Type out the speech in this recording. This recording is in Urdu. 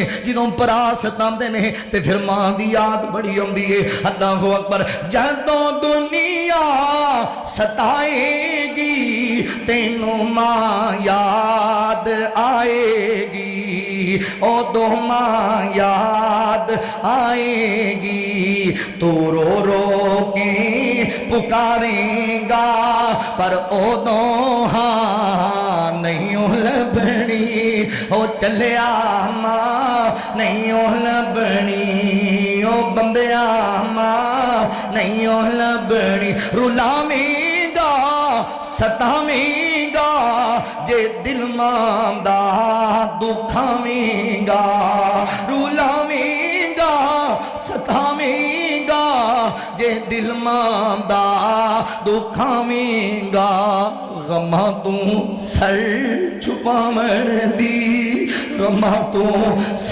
جدوں پرا ستاندے نے تے پھر ماں دی یاد بڑی آندی ہے۔ اللہ اکبر۔ جدوں دنیا ستائے گی تینوں ماں یاد آئے گی، اودوں ماں یاد آئے گی، تو رو رو کے پکاریں گا پر اودوں ہاں نہیں لبنی، او چلیا ماں نہیں لبنی، او بندیا ماں نہیں لبنی، رلاویں گا ستاویں گا جے دل ماں دا دکھاویں گا، رلاویں گا ستاویں گا جے دل ماں دا دکھاویں گا، غماں تو سر چھپاون دی، غماں تو